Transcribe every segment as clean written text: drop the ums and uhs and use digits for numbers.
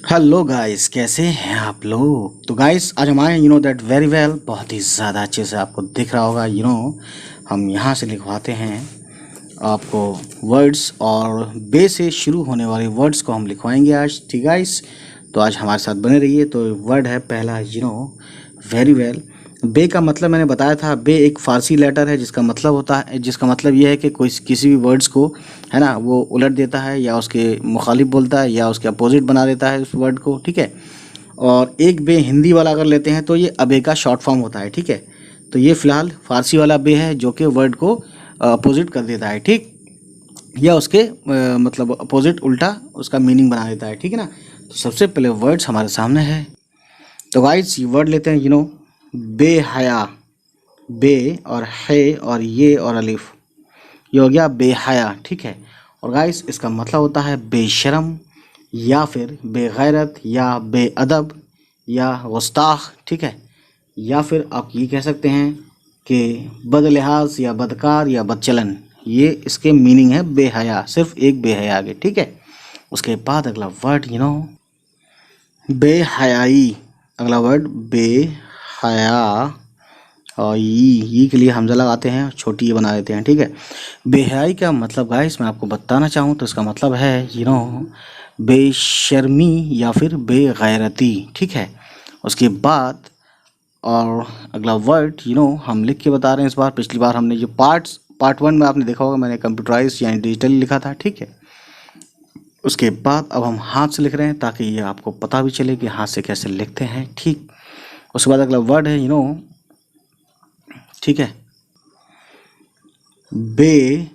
Hello guys, कैसे हैं आप लोग। तो गाइस आज हम आए दैट वेरी वेल, बहुत ही ज़्यादा अच्छे से आपको दिख रहा होगा। हम यहाँ से लिखवाते हैं आपको वर्ड्स, और बे से शुरू होने वाले वर्ड्स को हम लिखवाएंगे आज। ठीक गाइस, तो आज हमारे साथ बने रहिए। तो वर्ड है पहला वेरी वेल। बे का मतलब मैंने बताया था। बे एक फ़ारसी लेटर है जिसका मतलब होता है, जिसका मतलब ये है कि कोई किसी भी वर्ड्स को है ना वो उलट देता है या उसके मुखालिफ बोलता है या उसके अपोजिट बना देता है उस वर्ड को। ठीक है। और एक बे हिंदी वाला अगर लेते हैं तो ये अबे का शॉर्ट फॉर्म होता है। ठीक है। तो ये फ़िलहाल फ़ारसी वाला बे है जो कि वर्ड को अपोजिट कर देता है। ठीक, या उसके मतलब अपोजिट उल्टा उसका मीनिंग बना देता है। ठीक है ना। तो सबसे पहले वर्ड्स हमारे सामने है। तो गाइस ये वर्ड लेते हैं बेहया। बे और है और ये और अलिफ, ये हो गया बेहया। ठीक है। और गाइस इसका मतलब होता है बेशरम या फिर बेगैरत या बेअदब या गुस्ताख। ठीक है। या फिर आप ये कह सकते हैं कि बदलिहाज या बदकार या बदचलन, ये इसके मीनिंग है बेहया, सिर्फ एक बेहया आगे। ठीक है। उसके बाद अगला वर्ड बेहयाई। अगला वर्ड बेहया, और ई के लिए हमजा लगाते हैं, छोटी ये बना देते हैं। ठीक है। बेहयाई का मतलब गाइस मैं आपको बताना चाहूँ तो इसका मतलब है बेशर्मी या फिर बेगैरती। ठीक है। उसके बाद और अगला वर्ड हम लिख के बता रहे हैं इस बार। पिछली बार हमने जो पार्ट 1 में आपने देखा होगा, मैंने कंप्यूटराइज यानी डिजिटली लिखा था। ठीक है। उसके बाद अब हम हाथ से लिख रहे हैं ताकि ये आपको पता भी चले कि हाथ से कैसे लिखते हैं। ठीक। उसके बाद अगला वर्ड है ठीक है, बे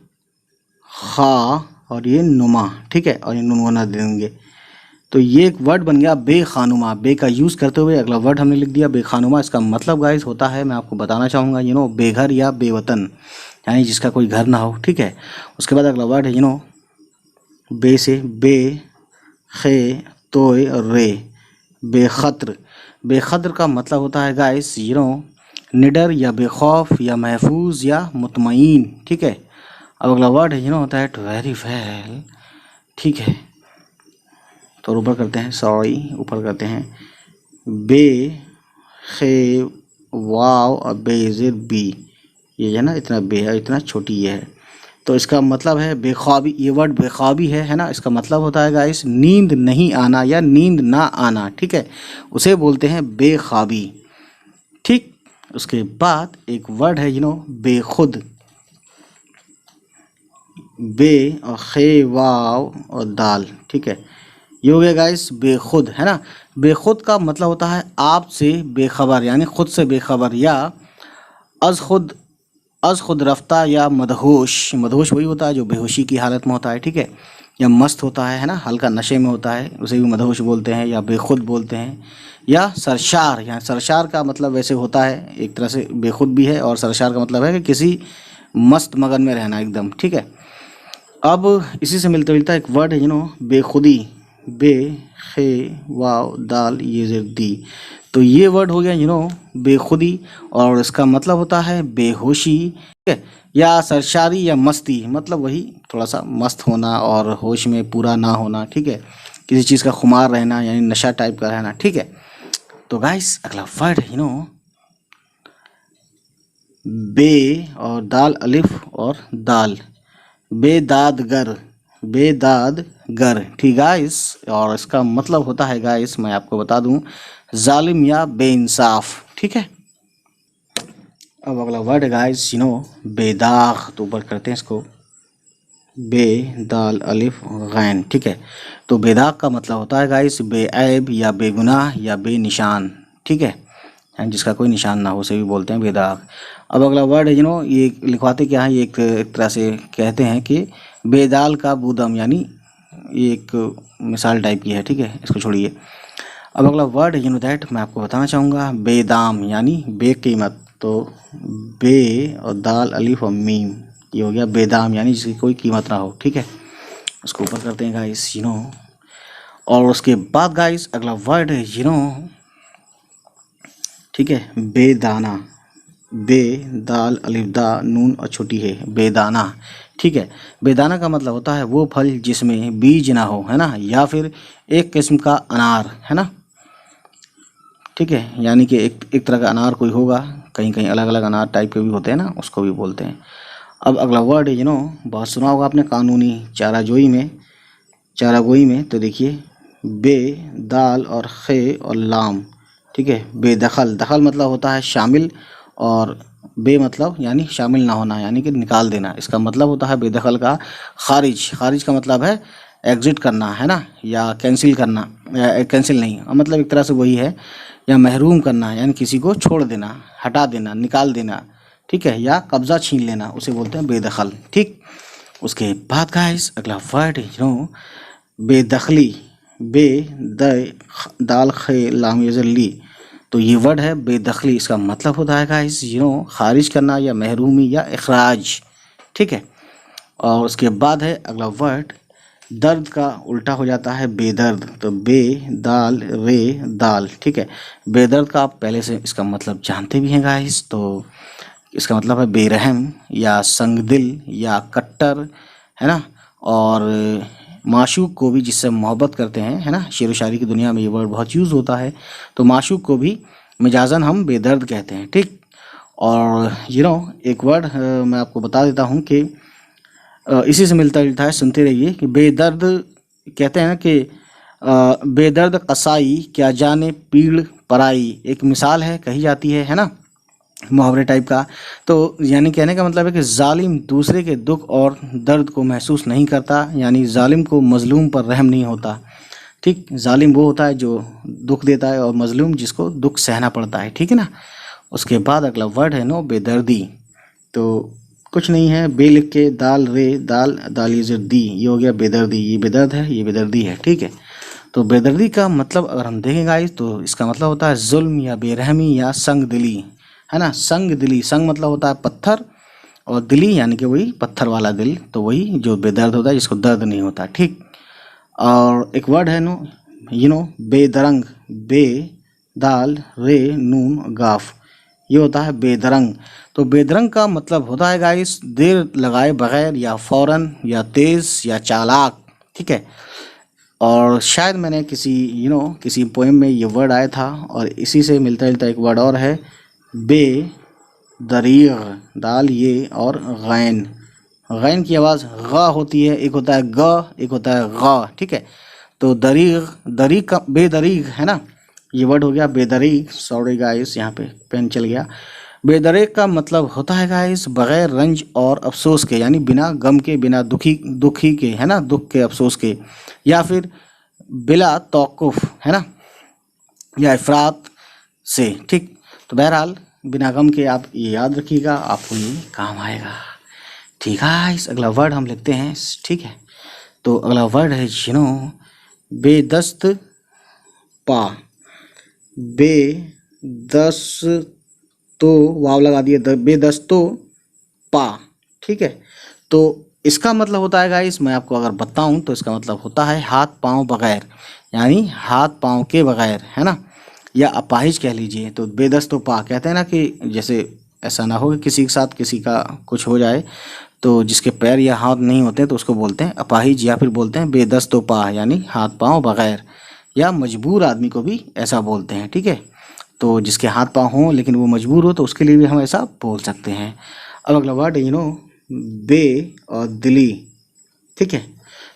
खा और ये नुमा। ठीक है। और ये नुन वना दे देंगे तो ये एक वर्ड बन गया बेखानुमा। बे का यूज़ करते हुए अगला वर्ड हमने लिख दिया बेखानुमा। इसका मतलब गाइस होता है, मैं आपको बताना चाहूँगा बेघर या बेवतन, यानी जिसका कोई घर ना हो। ठीक है। उसके बाद अगला वर्ड है बे से बे खे तोय और रे, बेखतर। बेखतर का मतलब होता है गाइस निडर या बेखौफ या महफूज या मुतमईन। ठीक है। अब अगला वर्ड है दैट वेरी वेल। ठीक है। तो ऊपर करते हैं, सॉरी ऊपर करते हैं, बे खे वाव और बेजेर बी, ये है ना इतना बे है, इतना छोटी ये है। तो इसका मतलब है बेख्वाबी। ये वर्ड बेख्वाबी है ना। इसका मतलब होता है गाइस नींद नहीं आना या नींद ना आना। ठीक है। उसे बोलते हैं बेख्वाबी। ठीक। उसके बाद एक वर्ड है बेखुद। बे और खे वाव और दाल। ठीक है। ये हो गया गाइस बेखुद, है ना। बेखुद का मतलब होता है आप से बेखबर, यानी खुद से बेखबर, या अज खुद रफ्ता या मदहोश। मदहोश वही होता है जो बेहोशी की हालत में होता है। ठीक है। या मस्त होता है ना, हल्का नशे में होता है, उसे भी मदहोश बोलते हैं या बेखुद बोलते हैं। या सरशार, यहाँ सरशार का मतलब वैसे होता है एक तरह से बेखुद भी है, और सरशार का मतलब है कि किसी मस्त मगन में रहना एकदम। ठीक है। अब इसी से मिलता जुलता एक वर्ड है बेखुदी। बे खे वाव दाल ये ज़ेर दी। तो ये वर्ड हो गया बेखुदी, और इसका मतलब होता है बेहोशी। ठीक है। या सरशारी या मस्ती, मतलब वही थोड़ा सा मस्त होना और होश में पूरा ना होना। ठीक है। किसी चीज़ का खुमार रहना, यानी नशा टाइप का रहना। ठीक है। तो गाइस अगला वर्ड है बे और दाल अलिफ और दाल, बेदादगर। बेदादगर। ठीक गाइस। और इसका मतलब होता है गाइस मैं आपको बता दूं जालिम या बेइंसाफ। ठीक है। अब अगला वर्ड है गाइस बेदाग। तो ऊपर करते हैं इसको, बे दाल अलिफ गैन। ठीक है। तो बेदाग का मतलब होता है गाइस बेऐब या बेगुनाह या बेनिशान। ठीक है। यानी जिसका कोई निशान ना हो, उसे भी बोलते हैं बेदाग। अब अगला वर्ड है ये लिखवाते क्या है, ये एक तरह से कहते हैं कि बेदाल का बूदम, यानी ये एक मिसाल टाइप की है। ठीक है। इसको छोड़िए। अब अगला वर्ड है दैट मैं आपको बताना चाहूँगा बेदाम, यानी बेकीमत। तो बे और दाल अलिफ और मीम, ये हो गया बेदाम, यानी जिसकी कोई कीमत ना हो। ठीक है। उसको ऊपर करते हैं गाइस और उसके बाद गाइस अगला वर्ड है ठीक है बेदाना। बे दाल अलिफ दा नून और छोटी है, बेदाना। ठीक है। बेदाना का मतलब होता है वो फल जिसमें बीज ना हो, है ना, या फिर एक किस्म का अनार, है ना, ठीक है, यानी कि एक तरह का अनार कोई होगा, कहीं कहीं अलग अलग अनार टाइप के भी होते हैं ना, उसको भी बोलते हैं। अब अगला वर्ड है बहुत सुना होगा आपने कानूनी चारागोई में, तो देखिए बे, दाल और खे और लाम, ठीक है। बेदखल, दखल मतलब होता है शामिल, और बे मतलब यानी शामिल ना होना, यानी कि निकाल देना। इसका मतलब होता है बेदखल का खारिज। खारिज का मतलब है एग्जिट करना, है ना, या कैंसिल करना, या कैंसिल नहीं, मतलब एक तरह से वही है, या महरूम करना, यानी किसी को छोड़ देना, हटा देना, निकाल देना, ठीक है, या कब्जा छीन लेना, उसे बोलते हैं बेदखल, ठीक। उसके बाद गाइस अगला वर्ड बेदखली, बे दाल खे लाम ली, तो ये वर्ड है बेदखली। इसका मतलब होता है गाइस खारिज करना या महरूमी या इखराज, ठीक है। और उसके बाद है अगला वर्ड दर्द का उल्टा हो जाता है बेदर्द, तो बे दाल रे दाल, ठीक है। बेदर्द का आप पहले से इसका मतलब जानते भी हैं गाइस, तो इसका मतलब है बेरहम या संगदिल या कट्टर, है ना। और माशूक को भी, जिससे मोहब्बत करते हैं, है ना, शेर व शायरी की दुनिया में ये वर्ड बहुत यूज़ होता है, तो माशूक को भी मिजाजन हम बेदर्द कहते हैं, ठीक। और एक वर्ड मैं आपको बता देता हूँ कि इसी से मिलता जुलता है, सुनते रहिए कि बेदर्द कहते हैं ना कि बेदर्द कसाई क्या जाने पीड़ पराई, एक मिसाल है, कही जाती है ना, मुहावरे टाइप का। तो यानी कहने का मतलब है कि जालिम दूसरे के दुख और दर्द को महसूस नहीं करता, यानी जालिम को मजलूम पर रहम नहीं होता, ठीक। जालिम वो होता है जो दुख देता है, और मजलूम जिसको दुख सहना पड़ता है, ठीक है ना। उसके बाद अगला वर्ड है बेदर्दी, तो कुछ नहीं है, बे लिख के दाल रे दाल दाल दी, ये हो गया बेदर्दी। ये बेदर्द है, ये बेदर्दी है, ठीक है। तो बेदर्दी का मतलब अगर हम देखें गाइस, तो इसका मतलब होता है जुल्म या बेरहमी या संग दिली, है ना। संग दिली, संग मतलब होता है पत्थर, और दिली यानी कि वही पत्थर वाला दिल, तो वही जो बेदर्द होता है, जिसको दर्द नहीं होता, ठीक। और एक वर्ड है बेदरंग, बे दाल रे नून गाफ, ये होता है बेदरंग। तो बेदरंग का मतलब होता है गाइस देर लगाए बगैर, या फौरन, या तेज, या चालाक, ठीक है। और शायद मैंने किसी पोएम में ये वर्ड आया था, और इसी से मिलता जुलता एक वर्ड और है बे दरीग, दाल ये और गैन, गैन की आवाज़ ग होती है, एक होता है ग, एक होता है ग, ठीक है। तो दरीग, दरीग का बेदरीग, है ना, ये वर्ड हो गया बेदरीग। सॉरी गाइस, यहाँ पे पेन चल गया। बेदरीग का मतलब होता है गाइस बगैर रंज और अफसोस के, यानी बिना गम के, बिना दुखी के, है ना, दुख के, अफसोस के, या फिर बिला तौकुफ, है ना, या इफरात से, ठीक। तो बहरहाल बिना गम के, आप ये याद रखिएगा, आपको ये काम आएगा, ठीक है। इस अगला वर्ड हम लिखते हैं, ठीक है। तो अगला वर्ड है बेदस्त पा, बेदस तो वाव लगा दिए, बेदस्तो पा, ठीक है। तो इसका मतलब होता है गाइस, मैं आपको अगर बताऊं तो इसका मतलब होता है हाथ पांव बगैर, यानी हाथ पांव के बगैर, है ना, या अपाहिज कह लीजिए। तो बेदस्तो पा कहते हैं ना कि जैसे ऐसा ना हो कि किसी के साथ किसी का कुछ हो जाए, तो जिसके पैर या हाथ नहीं होते तो उसको बोलते हैं अपाहिज, या फिर बोलते हैं बेदस्तो पा, यानी हाथ पांव बगैर, या मजबूर आदमी को भी ऐसा बोलते हैं, ठीक है। तो जिसके हाथ पांव हों लेकिन वो मजबूर हो, तो उसके लिए भी हम ऐसा बोल सकते हैं। अब अगला वर्ड बे और दिली, ठीक है।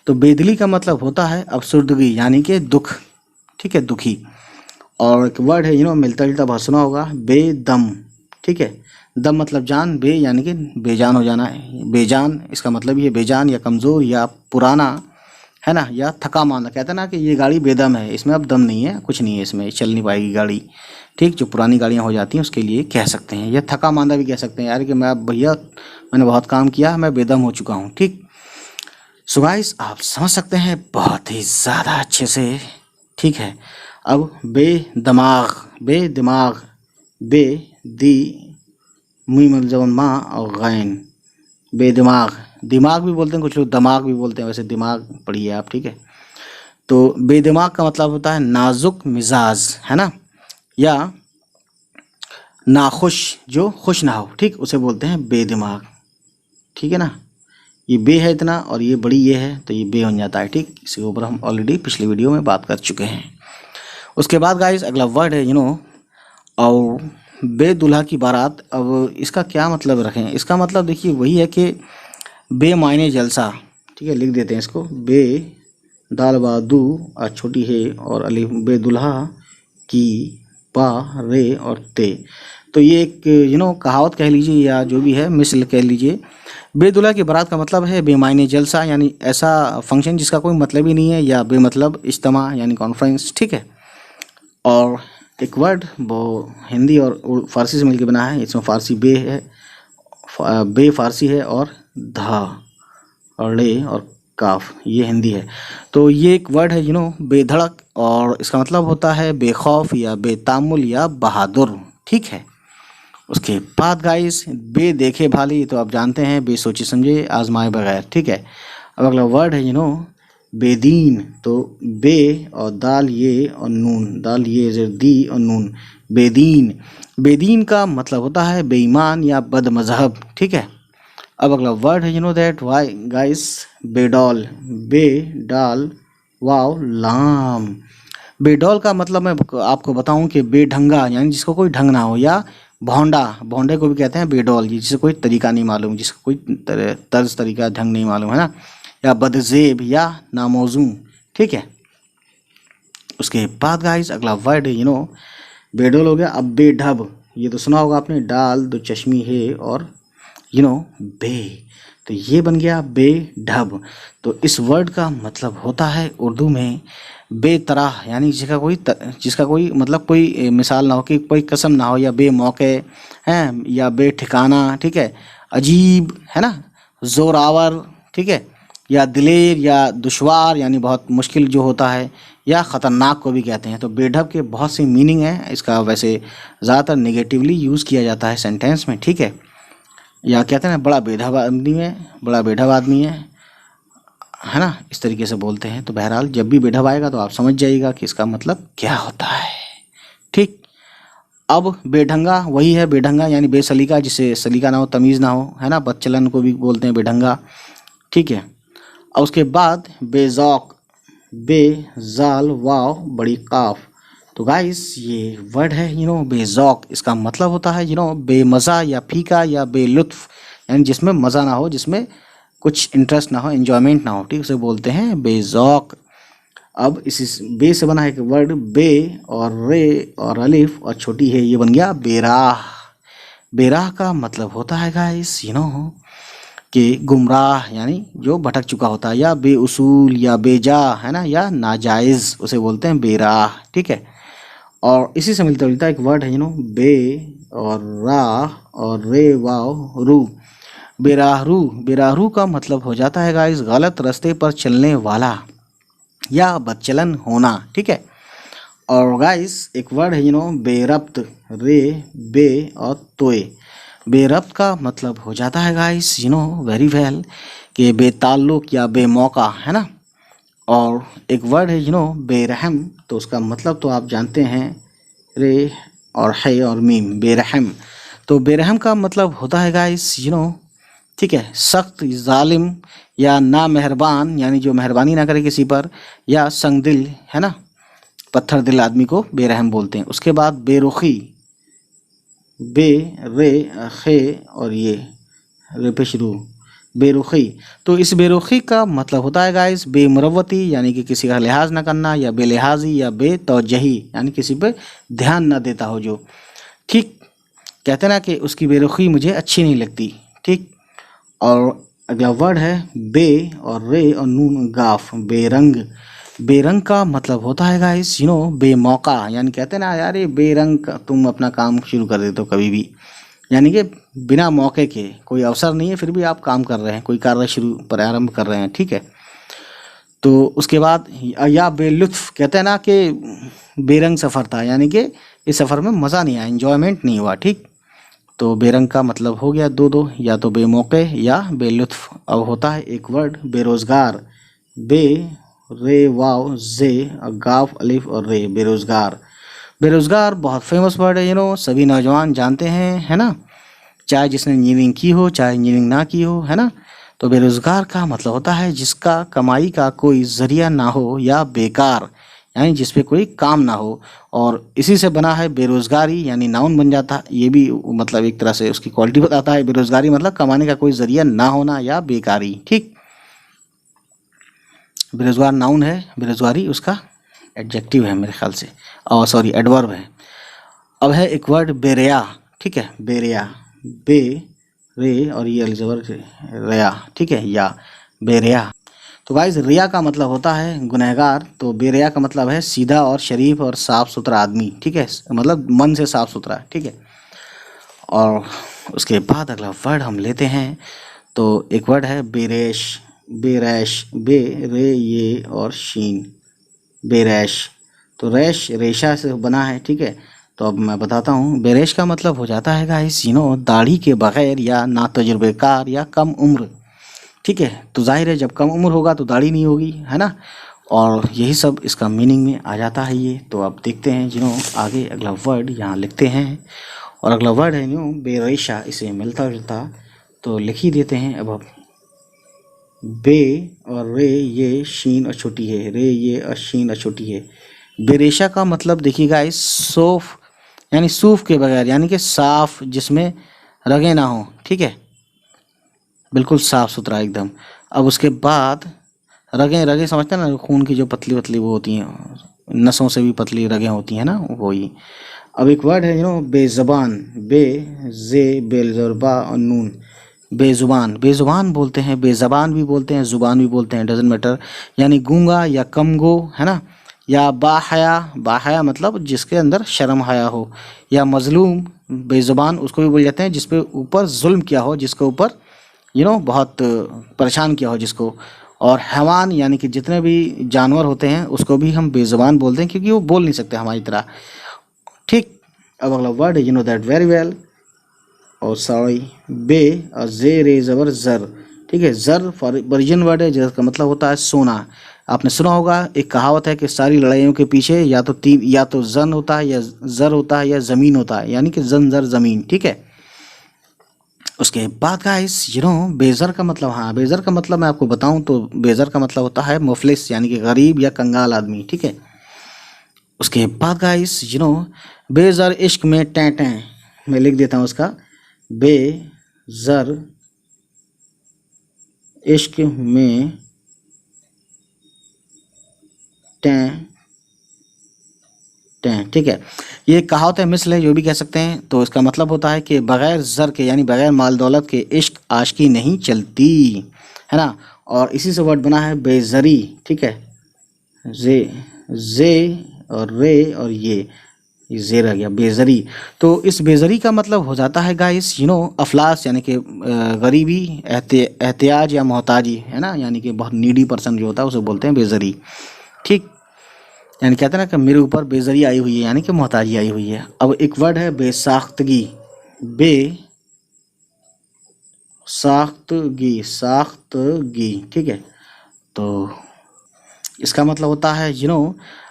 तो बेदिली का मतलब होता है अफसुर्दगी, यानी कि दुख, ठीक है, दुखी। और एक वर्ड है मिलता जुलता, बहुत सुना होगा, बेदम, ठीक है। दम मतलब जान, बे यानी कि बेजान हो जाना है, बेजान, इसका मतलब ये बेजान या कमज़ोर या पुराना, है ना, या थका मांदा। कहते हैं ना कि ये गाड़ी बेदम है, इसमें अब दम नहीं है, कुछ नहीं है इसमें, चल नहीं पाएगी गाड़ी, ठीक। जो पुरानी गाड़ियाँ हो जाती हैं उसके लिए कह सकते हैं, या थका मांदा भी कह सकते हैं, यार कि मैं भैया मैंने बहुत काम किया, मैं बेदम हो चुका हूँ, ठीक। सो गाइस, आप समझ सकते हैं बहुत ही ज़्यादा अच्छे से, ठीक है। अब बेदिमाग, बेदिमाग, बे दी मुई मतलब माँ और गैन, बेदिमाग, दिमाग भी बोलते हैं कुछ लोग, दिमाग भी बोलते हैं, वैसे दिमाग पढ़िए आप, ठीक है। तो बेदिमाग का मतलब होता है नाजुक मिजाज, है ना, या नाखुश, जो खुश ना हो, ठीक, उसे बोलते हैं बेदिमाग, ठीक है ना। ये बे है इतना और ये बड़ी ये है तो ये बे बन जाता है। ठीक, इसके ऊपर हम ऑलरेडी पिछले वीडियो में बात कर चुके हैं। उसके बाद गाइस अगला वर्ड है और बे दूल्हा की बारात। अब इसका क्या मतलब रखें? इसका मतलब देखिए वही है कि बे मायने जलसा। ठीक है, लिख देते हैं इसको, बे दाल बादू और छोटी है और अलिफ बे दूल्हा की पा रे और ते। तो ये एक कहावत कह लीजिए या जो भी है मिसल कह लीजिए। बे दूल्हा की बारात का मतलब है बेमायने जलसा, यानी ऐसा फंक्शन जिसका कोई मतलब ही नहीं है, या बेमतलब इज्तिमा यानी कॉन्फ्रेंस। ठीक है, और एक वर्ड वो हिंदी और फारसी से मिलकर बना है। इसमें फारसी बे है, बे फारसी है और धा और ले और काफ ये हिंदी है। तो ये एक वर्ड है बेधड़क, और इसका मतलब होता है बेखौफ या बेतामुल या बहादुर। ठीक है, उसके बाद गाइस बे देखे भाली, तो आप जानते हैं बे सोचे समझे आजमाए बगैर। ठीक है, अब अगला वर्ड है बेदीन। तो बे और दाल ये और नून, दाल ये ज़ेर दी और नून, बेदीन। बेदीन का मतलब होता है बेईमान या बदमज़हब। ठीक है, अब अगला वर्ड है दैट वाई गाइस बेडौल। बे डाल वाव लाम। बेडौल का मतलब मैं आपको बताऊं कि बेढंगा यानी जिसको कोई ढंग ना हो, या भौंडा, भौंडे को भी कहते हैं बेडौल, जिसे कोई तरीका नहीं मालूम, जिसका कोई तर्ज तरीका ढंग नहीं मालूम है ना, या बदजेब या नामौजू। ठीक है, उसके बाद गाइस अगला वर्ड है बेडौल हो गया। अब बेढब, ये तो सुना होगा आपने, डाल दो चश्मी है और बे, तो ये बन गया बेढब। तो इस वर्ड का मतलब होता है उर्दू में बेतरह, यानी जिसका कोई मतलब कोई मिसाल ना हो, कि कोई कसम ना हो, या बेमौके हैं या बेठिकाना। ठीक है, अजीब है ना, जोरावर। ठीक है, या दिलेर या दुश्वार यानी बहुत मुश्किल जो होता है, या ख़तरनाक को भी कहते हैं। तो बेढब के बहुत सी मीनिंग है। इसका वैसे ज़्यादातर नेगेटिवली यूज़ किया जाता है सेंटेंस में। ठीक है, या कहते हैं बड़ा बेढब आदमी है, बड़ा बेढब आदमी है ना, इस तरीके से बोलते हैं। तो बहरहाल जब भी बेढब आएगा तो आप समझ जाइएगा कि इसका मतलब क्या होता है। ठीक, अब बेढंगा वही है, बेढंगा यानी बेसलीका, जिसे सलीका ना हो, तमीज़ ना हो, है ना, बदचलन को भी बोलते हैं बेढंगा। ठीक है, और उसके बाद बेज़ौक, बे जाल वाव बड़ी काफ। तो गाइस ये वर्ड है बेज़ौक। इसका मतलब होता है बेमज़ा या फीका या बेलुत्फ़, यानी जिसमें मज़ा ना हो, जिसमें कुछ इंटरेस्ट ना हो, एंजॉयमेंट ना हो। ठीक, उसे बोलते हैं बेज़ौक। अब इसी बे से बना है एक वर्ड, बे और रे और अलिफ और छोटी है, ये बन गया बेराह। बेराह का मतलब होता है गाइस कि गुमराह, यानी जो भटक चुका होता है, या बेउसूल या बेजा, है ना, या नाजायज़, उसे बोलते हैं बेराह। ठीक है, और इसी से मिलता जुलता एक वर्ड है बे और राह और रे वाव रू, बेराहरू। बेराहरू का मतलब हो जाता है गाइस गलत रास्ते पर चलने वाला या बदचलन होना। ठीक है, और गाइस एक वर्ड है बेरब्त, रे बे और तोए। बेरब्त का मतलब हो जाता है गाइस वेरी वेल कि बेताल्लुक या बेमौका, है ना। और एक वर्ड है बेरहम, तो उसका मतलब तो आप जानते हैं, रे और है और मीम, बेरहम। तो बेरहम का मतलब होता है गाइस ठीक है, सख्त, जालिम या ना मेहरबान, यानी जो मेहरबानी ना करे किसी पर, या संगदिल, है ना, पत्थर दिल आदमी को बेरहम बोलते हैं। उसके बाद बेरुखी, बे रे खे और ये रे पे शुरू, बेरुखी। तो इस बेरुखी का मतलब होता है गाइस बेमुरवती, यानी कि किसी का लिहाज ना करना, या बेलिहाजी या बेतवजही, यानी किसी पे ध्यान ना देता हो जो। ठीक, कहते ना कि उसकी बेरुखी मुझे अच्छी नहीं लगती। ठीक, और अगला वर्ड है बे और रे और नून गाफ, बेरंग। बेरंग का मतलब होता है गाइस बेमौका, यानी कहते ना यार ये बेरंग का तुम अपना काम शुरू कर देते हो कभी भी, यानी कि बिना मौके के, कोई अवसर नहीं है फिर भी आप काम कर रहे हैं, कोई कार्य शुरू प्रारंभ कर रहे हैं। ठीक है, तो उसके बाद या बेलुत्फ, कहते हैं ना कि बेरंग सफ़र था, यानी कि इस सफ़र में मज़ा नहीं आया, एंजॉयमेंट नहीं हुआ। ठीक, तो बेरंग का मतलब हो गया दो, या तो बेमौके या बेलुत्फ। अब होता है एक वर्ड बेरोज़गार, बे रे वाव जे गाफ अलिफ और रे, बेरोज़गार। बेरोज़गार बहुत फेमस वर्ड है सभी नौजवान जानते हैं, है ना, चाहे जिसने इंजीनियरिंग की हो चाहे इंजीनियरिंग ना की हो, है ना। तो बेरोजगार का मतलब होता है जिसका कमाई का कोई जरिया ना हो या बेकार, यानी जिस पे कोई काम ना हो, और इसी से बना है बेरोजगारी, यानी नाउन बन जाता है। ये भी मतलब एक तरह से उसकी क्वालिटी बताता है। बेरोजगारी मतलब कमाने का कोई जरिया ना होना या बेकारी। ठीक, बेरोजगार नाउन है, बेरोजगारी उसका एडजेक्टिव है मेरे ख्याल से, और सॉरी एडवर्ब है। अब है एक वर्ड बेरिया। ठीक है, बेरिया, बे रे और ये अल्जबर रिया। ठीक है, या बेरिया। तो गाइस रिया का मतलब होता है गुनहगार, तो बेरिया का मतलब है सीधा और शरीफ और साफ सुथरा आदमी। ठीक है, मतलब मन से साफ सुथरा। ठीक है, और उसके बाद अगला वर्ड हम लेते हैं, तो एक वर्ड है बेरेश। बेरैश, बे रे ये और शीन, बेरैश। तो रैश रेशा से बना है। ठीक है, तो अब मैं बताता हूँ। बेरेश का मतलब हो जाता है गाइस दाढ़ी के बगैर या ना तजुर्बेकार या कम उम्र। ठीक है, तो जाहिर है जब कम उम्र होगा तो दाढ़ी नहीं होगी, है ना, और यही सब इसका मीनिंग में आ जाता है ये। तो आप देखते हैं आगे अगला वर्ड यहाँ लिखते हैं, और अगला वर्ड है बेरेशा, इसे मिलता जुलता तो लिख ही देते हैं। अब आप बे और रे ये शीन और छोटी है, रे ये और शीन और छोटी है। बेरेशा का मतलब देखिएगा इस सोफ, यानी सूफ के बगैर, यानी कि साफ, जिसमें रगे ना हो। ठीक है, बिल्कुल साफ सुथरा एकदम। अब उसके बाद रगें, रगें समझते हैं ना, खून की जो पतली पतली वो होती हैं, नसों से भी पतली रगें होती हैं ना, वही। अब एक वर्ड है बेज़बान, बे जे बेलजरबा और नून, बेजुबान। बेजुबान बोलते हैं, बेज़बान भी बोलते हैं, ज़ुबान भी बोलते हैं, डजेंट मैटर, यानी गूंगा या कमगो, है ना, या बाहया। बाहया मतलब जिसके अंदर शर्म हया हो, या मजलूम। बेजुबान उसको भी बोल जाते हैं जिसपे ऊपर जुल्म किया हो, जिसके ऊपर बहुत परेशान किया हो जिसको। और हैवान यानी कि जितने भी जानवर होते हैं उसको भी हम बेजुबान बोलते हैं, क्योंकि वो बोल नहीं सकते हमारी तरह। ठीक, अब अगला वर्ड है दैट वेरी वेल, और सॉरी बे और जे रे जबर जर। ठीक है, जर वर्जिन वर्ड है जिसका मतलब होता है सोना। आपने सुना होगा, एक कहावत है कि सारी लड़ाइयों के पीछे या तो तीन, या तो जन होता है, या जर होता है, या ज़मीन होता है, यानी कि जन जर ज़मीन। ठीक है, उसके बाद गाइस बेज़र का मतलब, हाँ बेज़र का मतलब मैं आपको बताऊं तो बेज़र का मतलब होता है मुफलिस, यानी कि गरीब या कंगाल आदमी। ठीक है, उसके बाद गाइस बेज़र इश्क में टें टें, मैं लिख देता हूँ उसका, बेज़र इश्क में टें टें। ठीक है, ये कहावत है, मिसल है, जो भी कह सकते हैं। तो इसका मतलब होता है कि बगैर ज़र के, यानी बगैर माल दौलत के इश्क आशिकी नहीं चलती, है ना। और इसी से वर्ड बना है बेज़री। ठीक है, जे जे और रे और ये जे रह गया, बेज़री। तो इस बेज़री का मतलब हो जाता है गाइस अफलास, यानी कि गरीबी, एहतियाज या मोहताजी, है ना, यानी कि बहुत नीडी पर्सन जो होता है उसे बोलते हैं बेज़री। ठीक, यानी कहते हैं ना कि मेरे ऊपर बेज़री आई हुई है, यानी कि मोहताजी आई हुई है। अब एक वर्ड है बेसाख्तगी, बे साख्तगी, साख्तगी। ठीक है, तो इसका मतलब होता है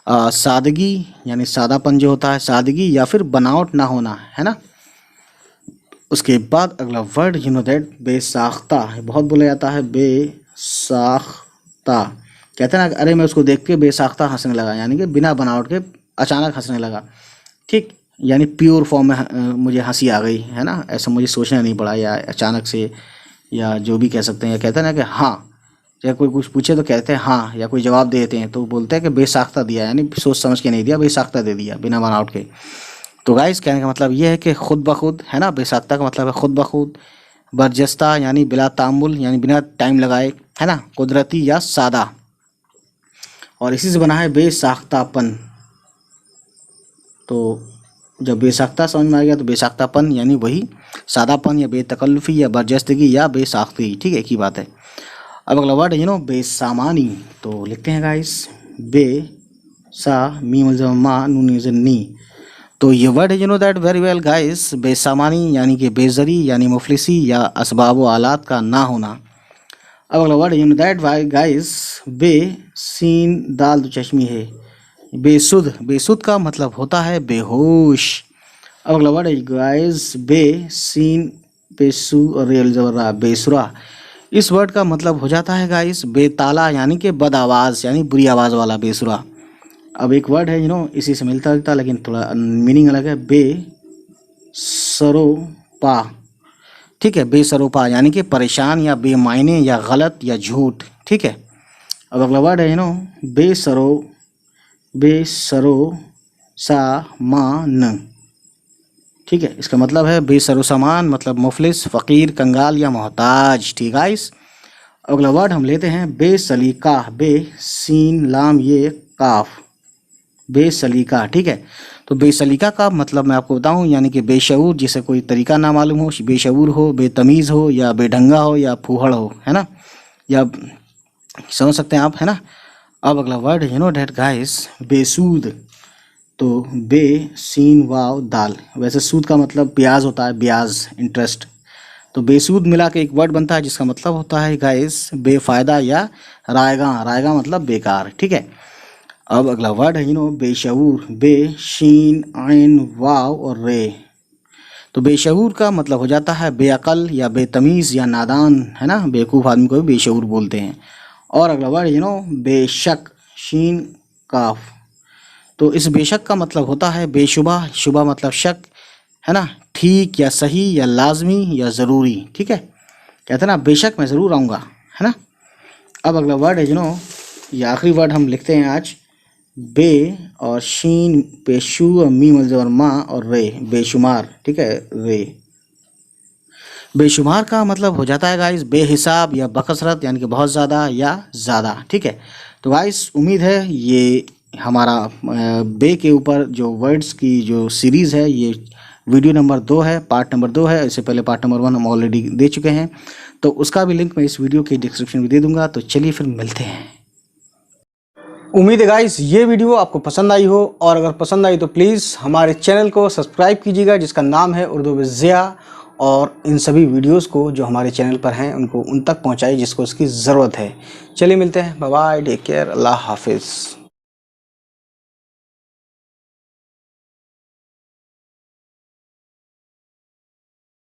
सादगी, यानी सादापन जो होता है, सादगी या फिर बनावट ना होना, है ना। उसके बाद अगला वर्ड दैट बेसाख्ता, बहुत बोला जाता है, बेसाख्ता। कहते हैं ना, अरे मैं उसको देख के बेसाख्ता हंसने लगा, यानी कि बिना बनावट के अचानक हंसने लगा। ठीक, यानी प्योर फॉर्म में मुझे हंसी आ गई, है ना, ऐसा मुझे सोचना नहीं पड़ा, या अचानक से, या जो भी कह सकते हैं। या कहते हैं ना कि हाँ, या कोई कुछ पूछे तो कहते हैं हाँ, या कोई जवाब देते हैं तो बोलते हैं कि बेसाख्ता दिया, यानी सोच समझ के नहीं दिया, बेसाख्ता दे दिया, बिना बनावट के। तो गाइस कहने का मतलब ये है कि खुद ब खुद, है ना, बेसाख्ता का मतलब है खुद ब खुद, बरजस्ता यानी बिला तामुल, यानी बिना टाइम लगाए, है ना, कुदरती या सादा, और इसी से बना है बेसाख्तापन। तो जब बेसाख्ता समझ में आ गया तो बेसाख्तापन यानी वही सादापन, या बेतकल्लुफ़ी, या बरजस्तगी, या बेसाख्ती। ठीक है, एक ही बात है। अब अगला वर्ड है बेसामानी, तो लिखते हैं गाइस, बे सा मीम मा नून नी। तो ये वर्ड है दैट वेरी वेल गाइस, बेसामानी यानी कि बेजरी, यानी मुफलिसी या असबाब व आलात का ना होना। अब अगला वर्ड है दैट गाइस, बे सीन दाल दो चश्मी है, बेसुध। बेसुध का मतलब होता है बेहोश। अब अगला वर्ड है गाइस, बे सीन बेसु और रेल जबरा, बेसुरा, इस वर्ड का मतलब हो जाता है गाइस बेताला यानी कि बद आवाज़ यानी बुरी आवाज़ वाला, बेसुरा। अब एक वर्ड है इसी से मिलता जुलता लेकिन थोड़ा मीनिंग अलग है, बेसरोपा। ठीक है, बेसरोपा यानी कि परेशान या बेमायने या गलत या झूठ। ठीक है, अब अगला वर्ड है बेसरो सामान। ठीक है, इसका मतलब है बेसरो सामान मतलब मुफलिस, फ़कीर, कंगाल या मोहताज। ठीक है गाइस, अगला वर्ड हम लेते हैं बेसलीका, बे सीन लाम ये काफ, बेसलीका। ठीक है, तो बेसलीका का मतलब मैं आपको बताऊं यानी कि बेशऊर, जिसे कोई तरीका ना मालूम हो, बेशऊर हो, बेतमीज़ हो या बेढंगा हो या फूहड़ हो, है ना, या समझ सकते हैं आप, है ना। अब अगला वर्ड है डेट गाइस बेसूद, तो बे सीन वाव दाल। वैसे सूद का मतलब ब्याज होता है, ब्याज, इंटरेस्ट। तो बेसूद मिला के एक वर्ड बनता है जिसका मतलब होता है गाइस बेफ़ायदा या रायगा। रायगा मतलब बेकार। ठीक है, अब अगला वर्ड है बेशऊर, बे शीन आइन वाव और रे। तो बेशऊर का मतलब हो जाता है बेअकल या बेतमीज़ या नादान, है ना, बेवकूफ़ आदमी को भी बेशऊर बोलते हैं। और अगला वर्ड बेशक, शीन काफ। तो इस बेशक का मतलब होता है बेशुबा, शुबा मतलब शक, है ना, ठीक या सही या लाजमी या ज़रूरी। ठीक है, कहते हैं ना बेशक मैं ज़रूर आऊँगा, है ना। अब अगला वर्ड है ये आखिरी वर्ड हम लिखते हैं आज, बे और शीन पेशू और मीम और माँ और रे, बेशुमार। ठीक है, रे। बेशुमार का मतलब हो जाता है गाइस बेहिसाब या बकसरत यानी कि बहुत ज़्यादा या ज़्यादा। ठीक है, तो गाइस उम्मीद है ये हमारा बे के ऊपर जो वर्ड्स की जो सीरीज़ है ये वीडियो नंबर 2 है, पार्ट नंबर 2 है। इससे पहले पार्ट नंबर 1 हम ऑलरेडी दे चुके हैं, तो उसका भी लिंक मैं इस वीडियो के डिस्क्रिप्शन में दे दूंगा। तो चलिए फिर मिलते हैं। उम्मीद है गाइस ये वीडियो आपको पसंद आई हो, और अगर पसंद आई तो प्लीज़ हमारे चैनल को सब्सक्राइब कीजिएगा जिसका नाम है उर्दू विद ज़िया, और इन सभी वीडियोस को जो हमारे चैनल पर हैं उनको उन तक पहुंचाइए जिसको उसकी ज़रूरत है। चलिए मिलते हैं, बाय बाय, टेक केयर, अल्लाह हाफिज़।